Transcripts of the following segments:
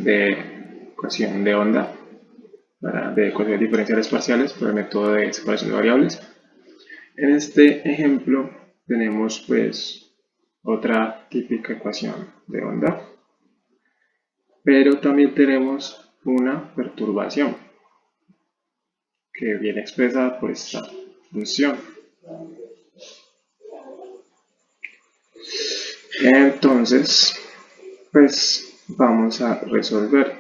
de ecuación de onda, de ecuaciones diferenciales parciales por el método de separación de variables. En este ejemplo tenemos pues otra típica ecuación de onda, pero también tenemos una perturbación que viene expresada por esta función. Entonces, pues vamos a resolver.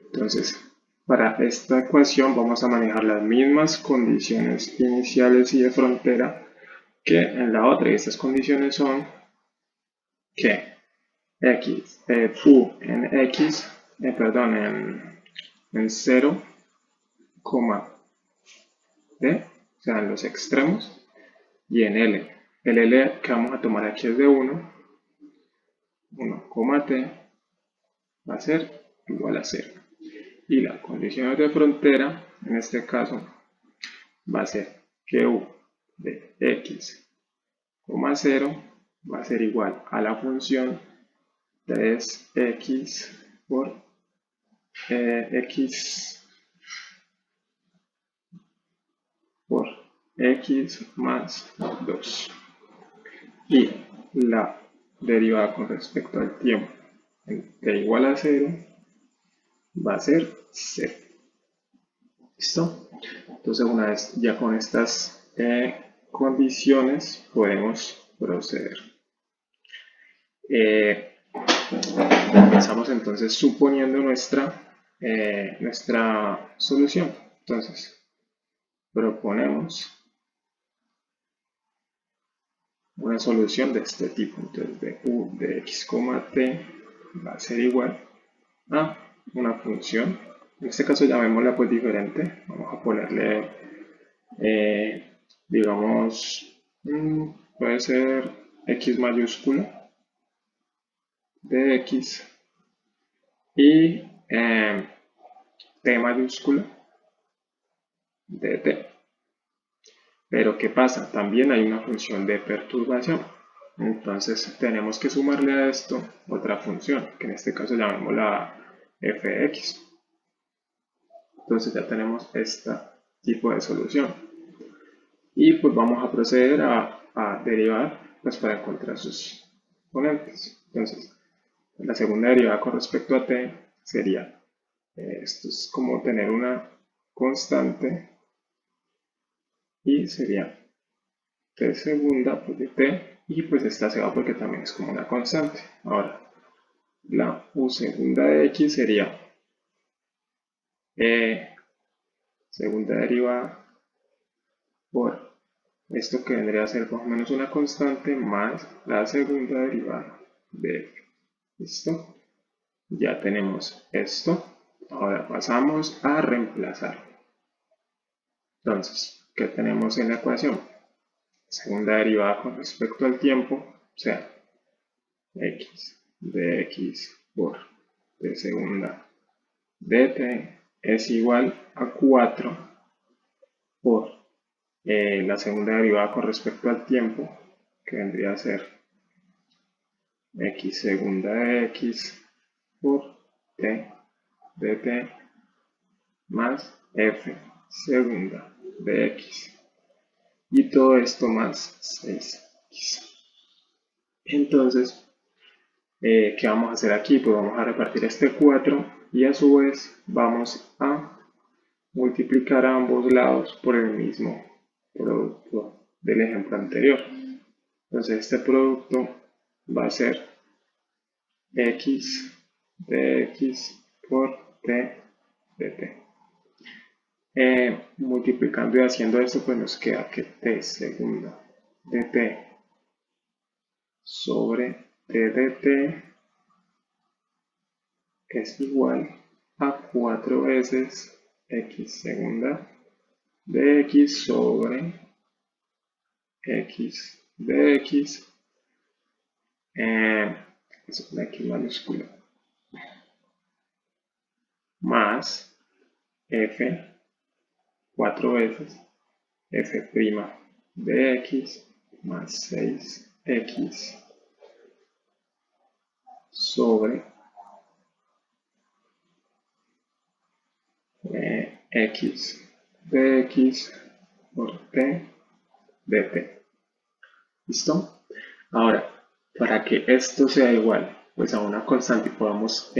Entonces, para esta ecuación vamos a manejar las mismas condiciones iniciales y de frontera que en la otra. Y estas condiciones son que x, u en x, en 0, d, o sea, en los extremos, y en L. El L que vamos a tomar aquí es de 1, t va a ser igual a 0. Y la condición de frontera, en este caso, va a ser que u de x, 0 va a ser igual a la función 3x por x más 2. Y la derivada con respecto al tiempo en t igual a 0 va a ser 0. ¿Listo? Entonces, una vez ya con estas condiciones podemos proceder. Comenzamos entonces suponiendo nuestra solución. Entonces, proponemos una solución de este tipo. Entonces, de u de x, t va a ser igual a una función. En este caso llamémosla pues diferente. Vamos a ponerle, digamos, puede ser x mayúscula de x y t mayúscula de t. Pero ¿qué pasa? También hay una función de perturbación. Entonces tenemos que sumarle a esto otra función, que en este caso llamémosla fx. Entonces ya tenemos este tipo de solución. Y pues vamos a proceder a derivar pues para encontrar sus exponentes. Entonces, la segunda derivada con respecto a t sería, esto es como tener una constante y sería t segunda pues de t, y pues esta se va porque también es como una constante. Ahora, la u segunda de x sería segunda derivada por esto que vendría a ser más o menos una constante más la segunda derivada de f. ¿Listo? Ya tenemos esto. Ahora pasamos a reemplazar. Entonces, ¿qué tenemos en la ecuación? Segunda derivada con respecto al tiempo, o sea, x de x por t segunda de t es igual a 4 por la segunda derivada con respecto al tiempo, que vendría a ser x segunda de x por t de t más f segunda de x. Y todo esto más 6x. Entonces, ¿qué vamos a hacer aquí? Pues vamos a repartir este 4 y a su vez vamos a multiplicar a ambos lados por el mismo producto del ejemplo anterior. Entonces este producto va a ser x de x por t de t. Multiplicando y haciendo esto, pues nos queda que t segunda de t sobre t de t es igual a 4 veces x segunda de x sobre x de x, es una x mayúscula, más f 4 veces f' de x más 6x sobre x de x por t de t. ¿Listo? Ahora, para que esto sea igual pues a una constante y podamos,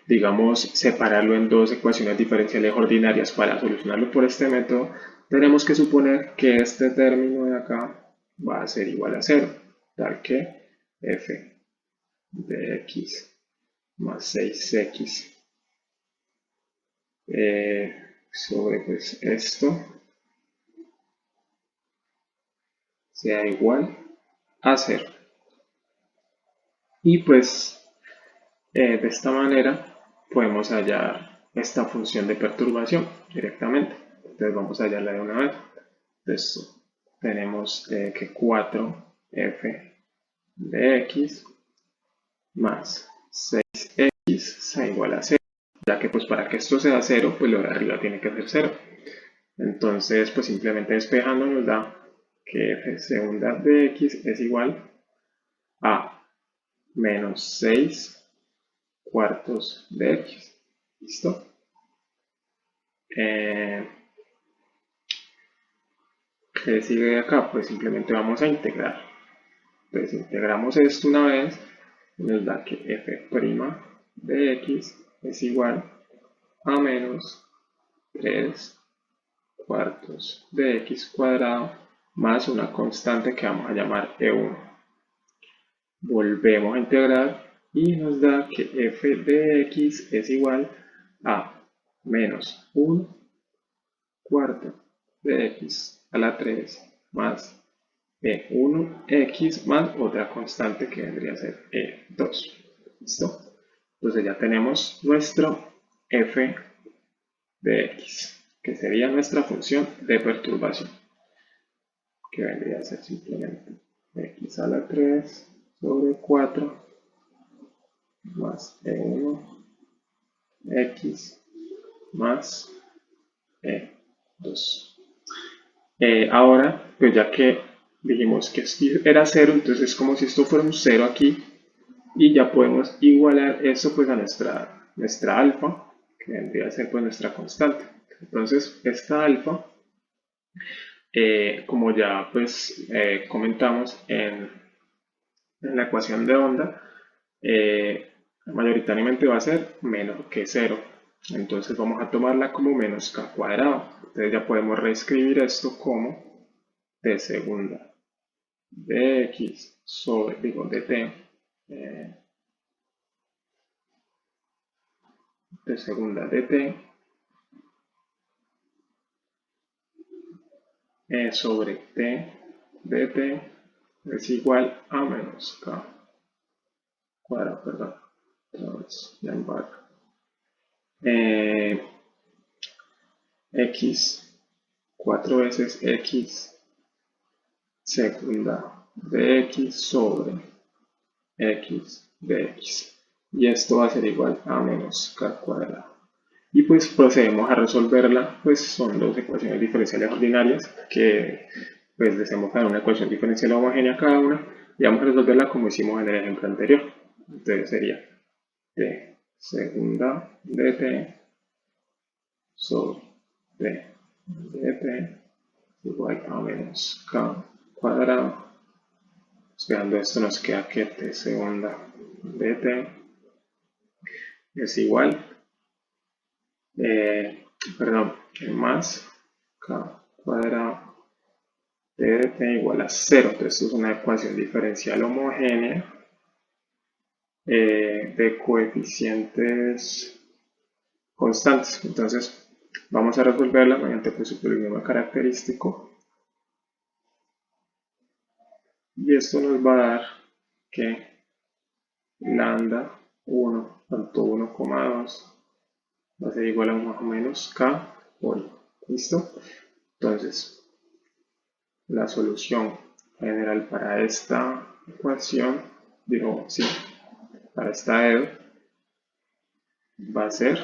digamos, separarlo en dos ecuaciones diferenciales ordinarias para solucionarlo por este método, tenemos que suponer que este término de acá va a ser igual a 0, tal que f de x más 6x sobre pues esto sea igual a 0. Y pues de esta manera podemos hallar esta función de perturbación directamente. Entonces vamos a hallarla de una vez. Entonces tenemos que 4f de x más 6x sea igual a 0, ya que pues para que esto sea 0, pues lo de arriba tiene que ser 0. Entonces pues simplemente despejando nos da que f segunda de x es igual a menos 6 cuartos de x. ¿Listo? ¿Qué sigue de acá? Pues simplemente vamos a integrar. Entonces integramos esto una vez y nos da que f' de x es igual a menos 3 cuartos de x cuadrado más una constante que vamos a llamar e1. Volvemos a integrar y nos da que f de x es igual a menos 1 cuarto de x a la 3 más e1x más otra constante que vendría a ser e2. ¿Listo? Entonces ya tenemos nuestro f de x, que sería nuestra función de perturbación, que vendría a ser simplemente x a la 3 sobre 4 más e1x más e2. Ahora, pues ya que dijimos que era 0, entonces es como si esto fuera un 0 aquí y ya podemos igualar eso pues a nuestra alfa, que vendría a ser pues nuestra constante. Entonces esta alfa, como ya pues comentamos en la ecuación de onda, mayoritariamente va a ser menor que 0. Entonces vamos a tomarla como menos k cuadrado. Entonces ya podemos reescribir esto como t segunda de x sobre, digo, de t, de segunda de t sobre t de t es igual a menos k cuadrado, perdón, otra vez, ya en barra. X, 4 veces x segunda de x sobre x de x. Y esto va a ser igual a menos k cuadrado. Y pues procedemos a resolverla, pues son dos ecuaciones diferenciales ordinarias que pues desembocan en una ecuación diferencial homogénea cada una y vamos a resolverla como hicimos en el ejemplo anterior. Entonces sería t segunda de t sobre t de t igual a menos k cuadrado. Despejando esto nos queda que t segunda de t es igual, más k cuadrado de t igual a 0. Entonces esto es una ecuación diferencial homogénea de coeficientes constantes. Entonces vamos a resolverla mediante pues, su polinomio característico. Y esto nos va a dar que lambda 1, tanto 1,2 va a ser igual a más o menos k por i. ¿Listo? Entonces, la solución general para esta ecuación, digo, sí, para esta EDO, va a ser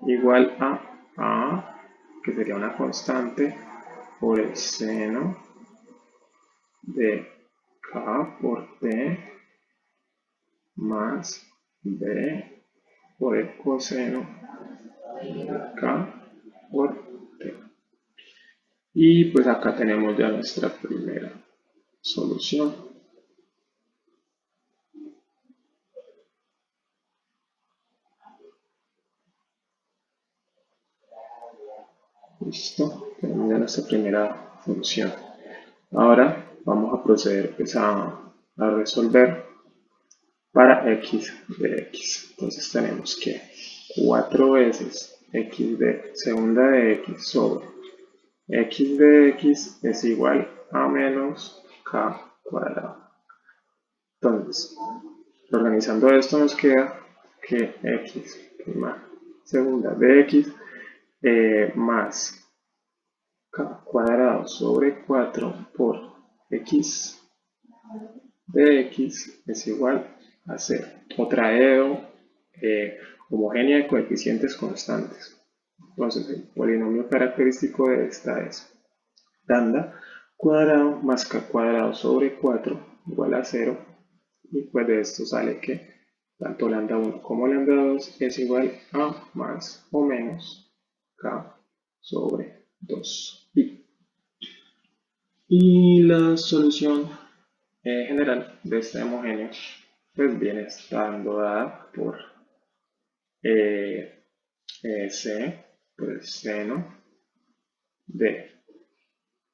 igual a, que sería una constante, por el seno de k por t más b por el coseno de k por t. Y pues acá tenemos ya nuestra primera solución. Listo, tenemos ya nuestra primera función. Ahora vamos a proceder pues a resolver para x de x. Entonces tenemos que 4 veces x de segunda de x sobre x de x es igual a menos k cuadrado. Entonces, organizando esto nos queda que x segunda de x más k cuadrado sobre 4 por x de x es igual a 0. Otra homogénea de coeficientes constantes. Entonces, el polinomio característico de esta es lambda cuadrado más k cuadrado sobre 4 igual a 0. Y pues de esto sale que tanto lambda 1 como lambda 2 es igual a más o menos k sobre 2 y la solución general de este homogéneo pues viene estando dada por S por el seno de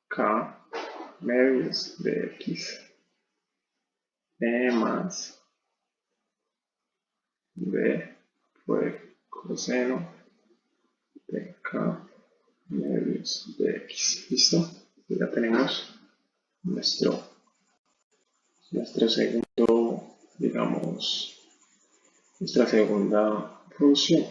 k medios de x más b por el coseno de k medios de x. ¿Listo? Ya tenemos nuestro segundo, digamos, nuestra segunda función.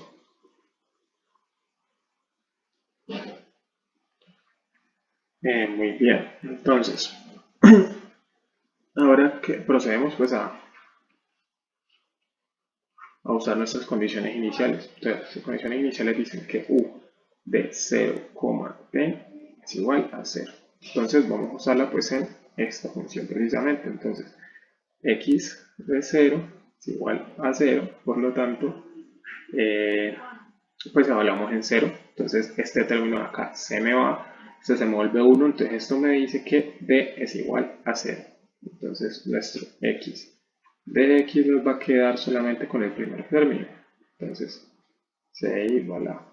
Muy bien, entonces, ahora que procedemos pues a usar nuestras condiciones iniciales. Entonces, las condiciones iniciales dicen que u de 0, t es igual a 0. Entonces vamos a usarla pues en esta función precisamente. Entonces, x de 0 es igual a 0, por lo tanto, pues evaluamos en 0. Entonces, este término de acá se me va, esto se me vuelve 1, entonces esto me dice que b es igual a 0. Entonces, nuestro x de x nos va a quedar solamente con el primer término. Entonces, c igual a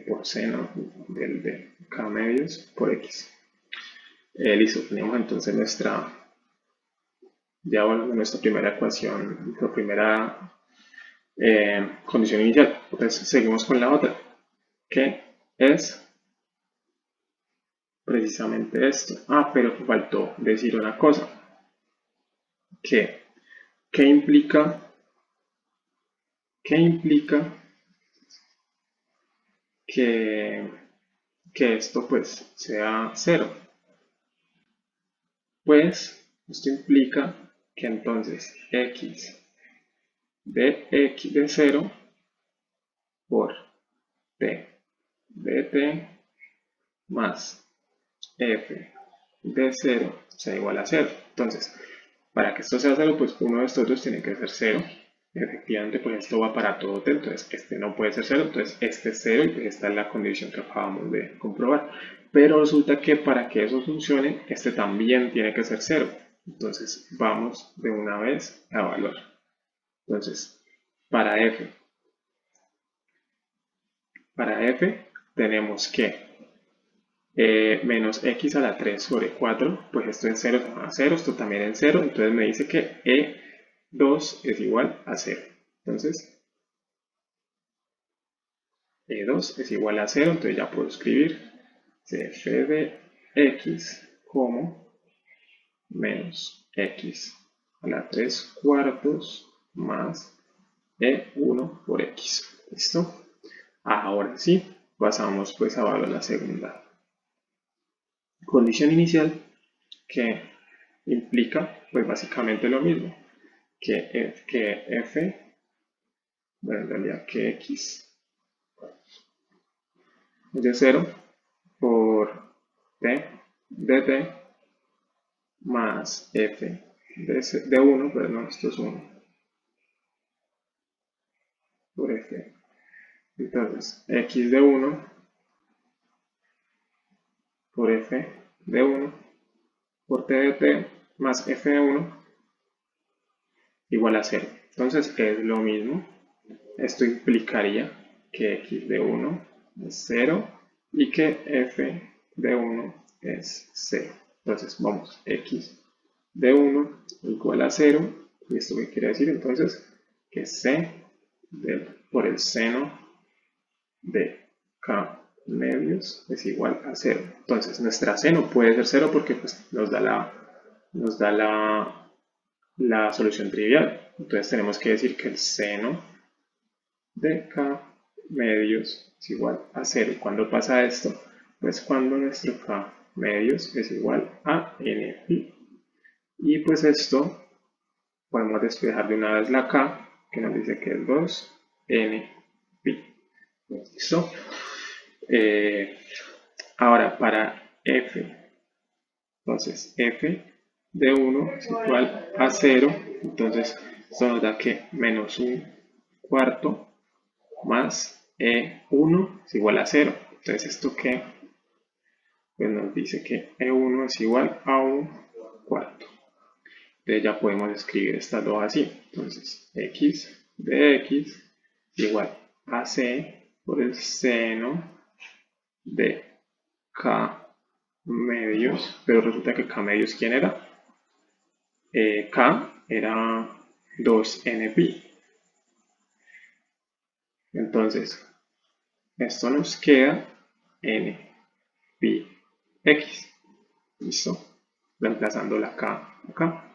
por seno del de k medios por x. Listo, tenemos entonces nuestra primera ecuación, nuestra primera condición inicial. Entonces seguimos con la otra, que es precisamente esto. Pero faltó decir una cosa, ¿qué implica que esto pues sea 0? Pues esto implica que entonces x de 0 por t de t más f de 0 sea igual a 0. Entonces, para que esto sea 0, pues uno de estos dos tiene que ser 0. Efectivamente, pues esto va para todo t, entonces este no puede ser 0, entonces este es 0 y pues esta es la condición que acabamos de comprobar. Pero resulta que para que eso funcione, este también tiene que ser 0. Entonces, vamos de una vez a evaluar. Entonces, para f tenemos que menos x a la 3 sobre 4, pues esto en 0 se va a 0, esto también en 0, entonces me dice que E2 es igual a 0. Entonces, E2 es igual a 0, entonces ya puedo escribir f de x como menos x a la 3 cuartos más E1 por x. ¿Listo? Ahora sí, pasamos pues a evaluar la segunda condición inicial, que implica pues básicamente lo mismo, que f, bueno en realidad que x es de 0 por t de t más f de 1, pero no, esto es 1, por f. Entonces, x de 1 por f de 1 por t de t más f de 1 igual a 0. Entonces, es lo mismo. Esto implicaría que x de 1 es 0 y que f de 1 es 0. Entonces, vamos, x de 1 igual a 0. ¿Y esto qué quiere decir? Entonces, que c por el seno de k medios es igual a 0. Entonces, nuestra c no puede ser 0 porque pues, nos da la solución trivial. Entonces, tenemos que decir que el seno de k medios es igual a 0. ¿Y cuándo pasa esto? Pues cuando nuestro k medios es igual a n pi. Y pues esto podemos despejar de una vez la k, que nos dice que es 2n pi. ¿Listo? Ahora para f, entonces f de 1 es igual a 0, entonces esto nos da que menos un cuarto más E1 es igual a 0. Entonces, ¿esto qué? Pues nos dice que E1 es igual a un cuarto. Entonces ya podemos escribir estas dos así. Entonces, x de x es igual a c por el seno de k medios. Pero resulta que k medios, ¿quién era? K era 2n pi. Entonces, esto nos queda n pi x. ¿Listo? Reemplazando la k acá.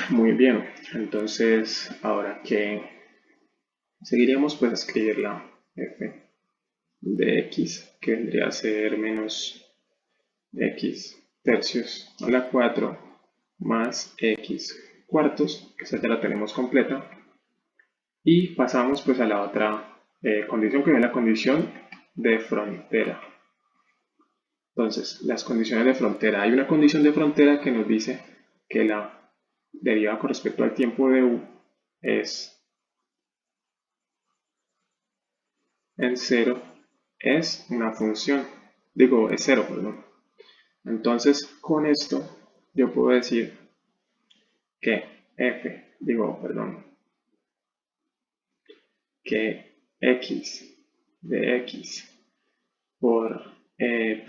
Muy bien. Entonces, ahora que seguiríamos, pues a escribir la f de x, que vendría a ser menos x tercios a la 4 más x cuartos, que esa ya la tenemos completa. Y pasamos pues a la otra condición, que es la condición de frontera. Entonces, las condiciones de frontera. Hay una condición de frontera que nos dice que la derivada con respecto al tiempo de u es en 0, es una función. Digo, es 0, perdón. Entonces, con esto, yo puedo decir que que x de x por t'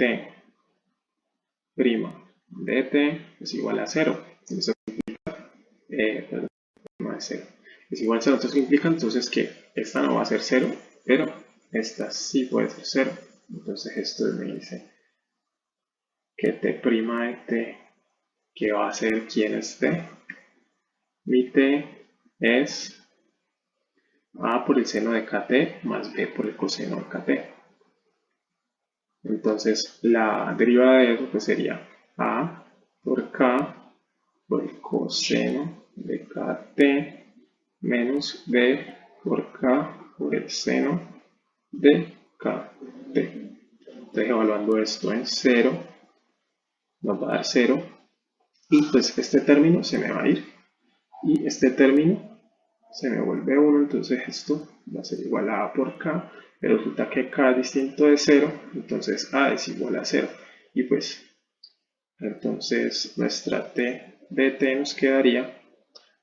de t es igual a 0. Eso perdón, no es 0. Es igual a 0. Entonces implica entonces que esta no va a ser 0, pero esta sí puede ser 0. Entonces esto me dice que t' de t, que va a ser quién es t. Mi t es a por el seno de kt más b por el coseno de kt. Entonces la derivada de eso pues sería a por k por el coseno de kt menos b por k por el seno de kt. Entonces evaluando esto en 0 nos va a dar 0 y pues este término se me va a ir y este término se me vuelve 1, entonces esto va a ser igual a a por k, pero resulta que k es distinto de 0, entonces a es igual a 0 y pues entonces nuestra t de t nos quedaría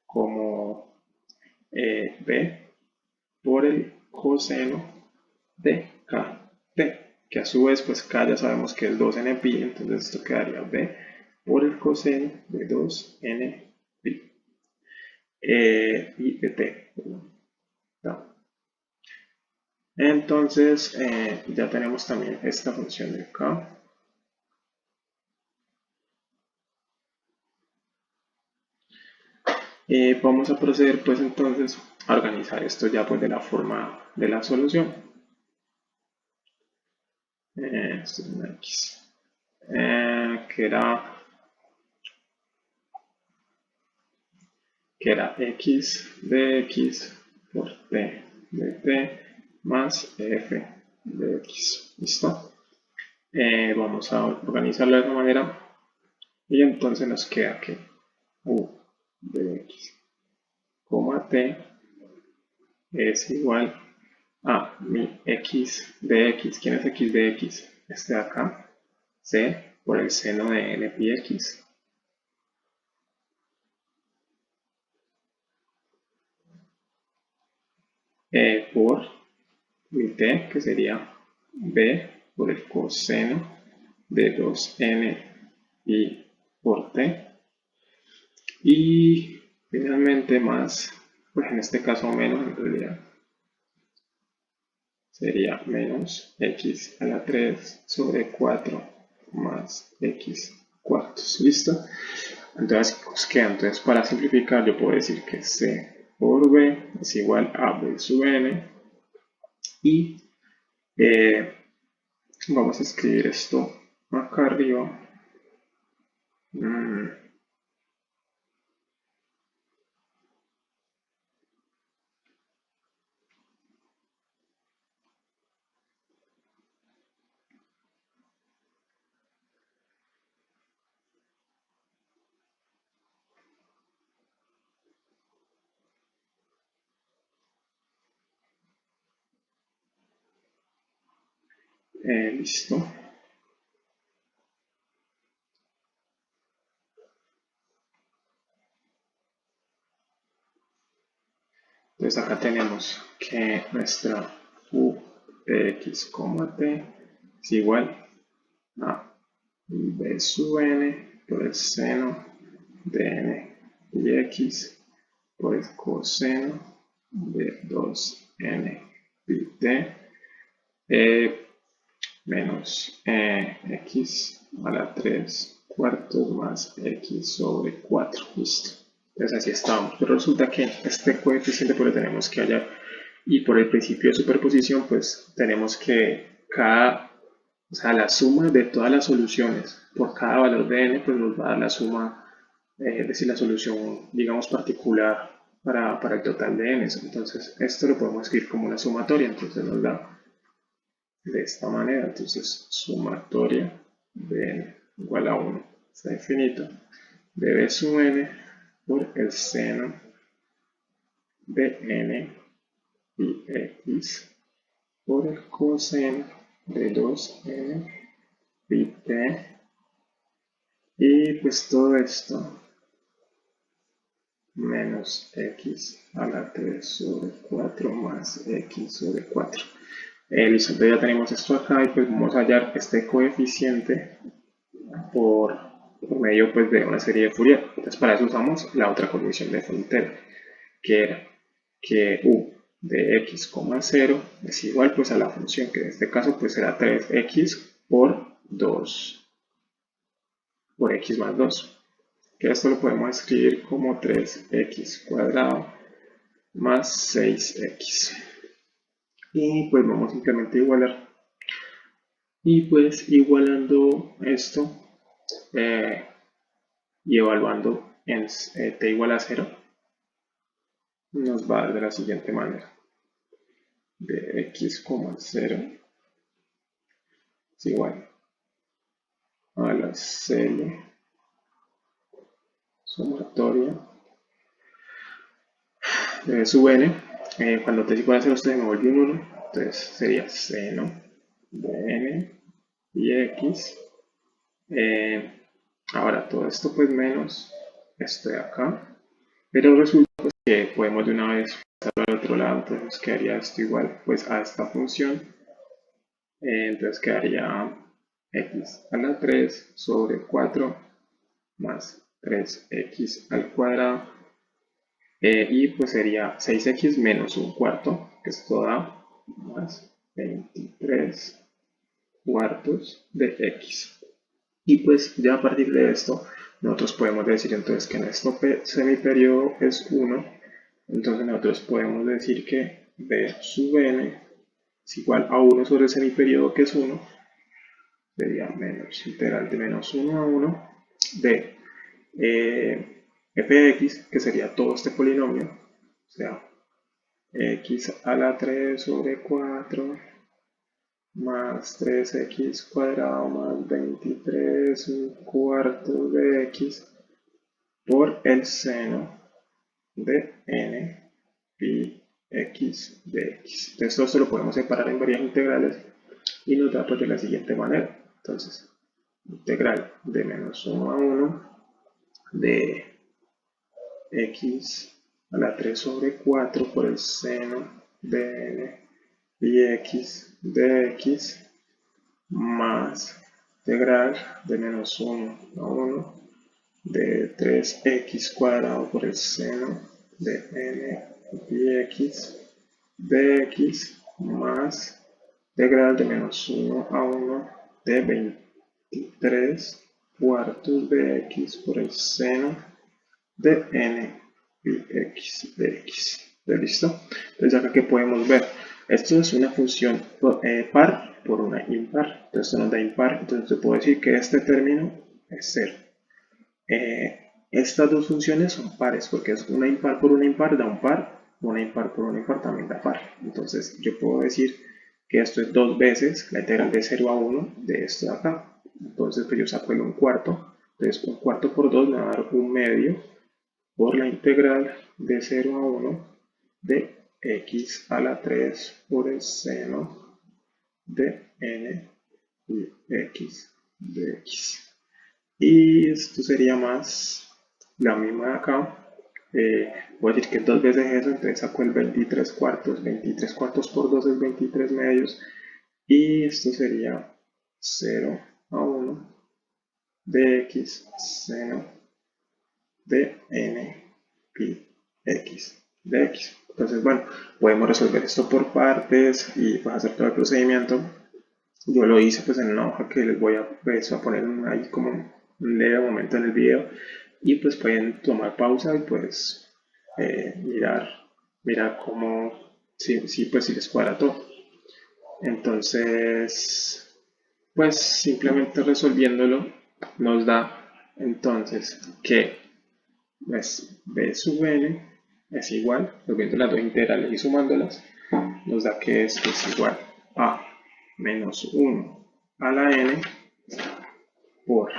como b por el coseno de kt, que a su vez pues k ya sabemos que es 2n pi, entonces esto quedaría b por el coseno de 2n pi y de t. No. Entonces ya tenemos también esta función de k. Vamos a proceder pues entonces a organizar esto ya pues de la forma de la solución. Esto es una x. Que era x de x por t de t más f de x. ¿Listo? Vamos a organizarlo de esta manera y entonces nos queda que u de x, t es igual a mi x de x. ¿Quién es x de x? Este de acá, c por el seno de n pi x. Por mi t, que sería b por el coseno de 2n y por t. Y finalmente más, pues en este caso menos en realidad, sería menos x a la 3 sobre 4 más x cuartos. ¿Listo? Entonces, entonces para simplificar yo puedo decir que c por b es igual a b sub n y vamos a escribir esto acá arriba. Listo. Entonces acá tenemos que nuestra u de x, t es igual a b sub n por el seno de n y x por el coseno de 2n pi t menos x a la 3 cuartos más x sobre 4. Listo. Entonces así estamos. Pero resulta que este coeficiente pues lo tenemos que hallar. Y por el principio de superposición pues tenemos que o sea, la suma de todas las soluciones por cada valor de n pues nos va a dar la suma, es decir, la solución digamos particular para el total de n. Entonces esto lo podemos escribir como una sumatoria. Entonces nos da de esta manera. Entonces, sumatoria de n igual a 1, está infinito, de b sub n por el seno de n y x por el coseno de 2n pi t, y pues todo esto menos x a la 3 sobre 4 más x sobre 4. Listo, entonces ya tenemos esto acá y pues vamos a hallar este coeficiente por medio pues, de una serie de Fourier. Entonces para eso usamos la otra condición de frontera, que era que u de x, 0 es igual pues a la función, que en este caso pues será 3x por 2 por x más 2, que esto lo podemos escribir como 3x cuadrado más 6x. Y pues vamos simplemente a igualar. Y pues igualando esto y evaluando en t igual a 0, nos va a dar de la siguiente manera. De x, 0 es igual a la CL sumatoria de sub n. Cuando t es igual a 0, usted me volvió un 1. Entonces sería seno de n y x. Ahora todo esto pues menos esto de acá. Pero resulta pues, que podemos de una vez pasarlo al otro lado. Entonces quedaría esto igual pues a esta función. Entonces quedaría x a la 3 sobre 4 más 3x al cuadrado, y pues sería 6x menos un cuarto, que esto da más 23 cuartos de x. Y pues ya a partir de esto nosotros podemos decir entonces que nuestro semiperiodo es 1. Entonces nosotros podemos decir que b sub n es igual a 1 sobre el semiperiodo, que es 1, sería menos integral de menos 1 a 1 de f de x, que sería todo este polinomio, o sea, x a la 3 sobre 4 más 3x cuadrado más 23 un cuarto de x por el seno de n pi x de x. Entonces todo esto lo podemos separar en varias integrales y nos da pues de la siguiente manera. Entonces, integral de menos 1 a 1 de x a la 3 sobre 4 por el seno de n y x de x más integral de menos 1 a 1 de 3x cuadrado por el seno de n y x de x más integral de menos 1 a 1 de 23 cuartos de x por el seno de n y x de x. ¿Listo? Entonces acá que podemos ver, esto es una función par por una impar. Entonces esto nos da impar, entonces yo puedo decir que este término es 0. Estas dos funciones son pares porque es una impar por una impar da un par, una impar por una impar también da par. Entonces yo puedo decir que esto es dos veces la integral de 0 a 1 de esto de acá. Entonces pues yo saco el 1/4. Entonces 1/4 por 2 me va a dar 1/2 por la integral de 0 a 1 de x a la 3 por el seno de n y x de x. Y esto sería más la misma de acá. Voy a decir que es dos veces eso, entonces saco el 23 cuartos. 23 cuartos por 2 es 23 medios. Y esto sería 0 a 1 de x seno de n y x de x. Entonces, bueno, podemos resolver esto por partes y pues hacer todo el procedimiento. Yo lo hice pues en una hoja que les voy a, pues, a poner ahí como un leve momento en el video y pues pueden tomar pausa y pues mirar cómo, pues si les cuadra todo. Entonces, pues simplemente resolviéndolo nos da entonces que pues, b sub n es igual, volviendo las dos integrales y sumándolas, nos da que esto es igual a menos 1 a la n por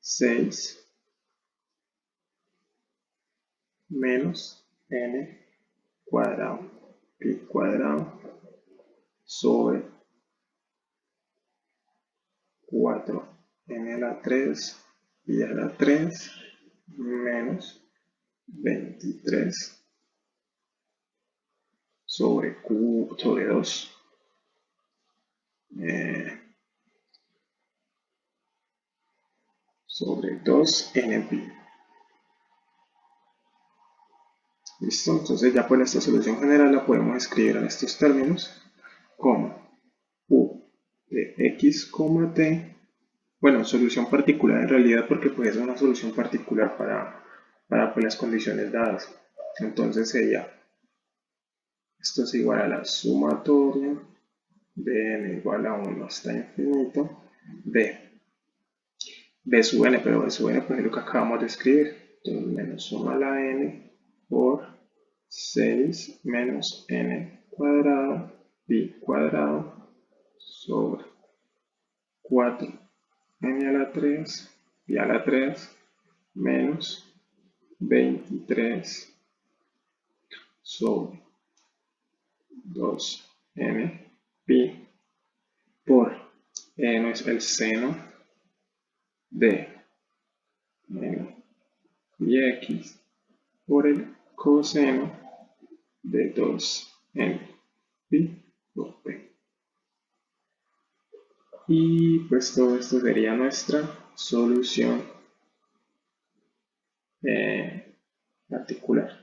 6 menos n cuadrado pi cuadrado sobre 4n a la 3 pi a la 3 menos 23 sobre 2 sobre 2n pi. ¿Listo? Entonces ya pues esta solución general la podemos escribir en estos términos como u de x, t. Bueno, solución particular en realidad porque pues es una solución particular para pues, las condiciones dadas. Entonces sería, esto es igual a la sumatoria de n igual a 1 hasta infinito de b sub n, pero b sub n pues es lo que acabamos de escribir. Entonces menos 1 a la n por 6 menos n cuadrado pi cuadrado sobre 4 n a la 3 pi a la 3 menos 23 sobre 2n pi por no es el seno de n y x por el coseno de 2n pi por p. Y pues todo esto sería nuestra solución particular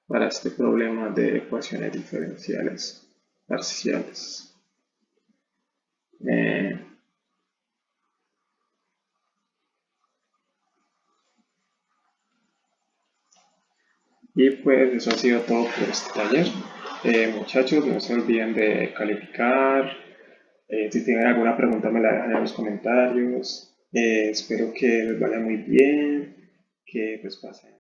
para este problema de ecuaciones diferenciales parciales. Y pues eso ha sido todo por este taller. Muchachos, no se olviden de calificar. Si tienen alguna pregunta me la dejan en los comentarios. Espero que les vaya muy bien, que pues pasen.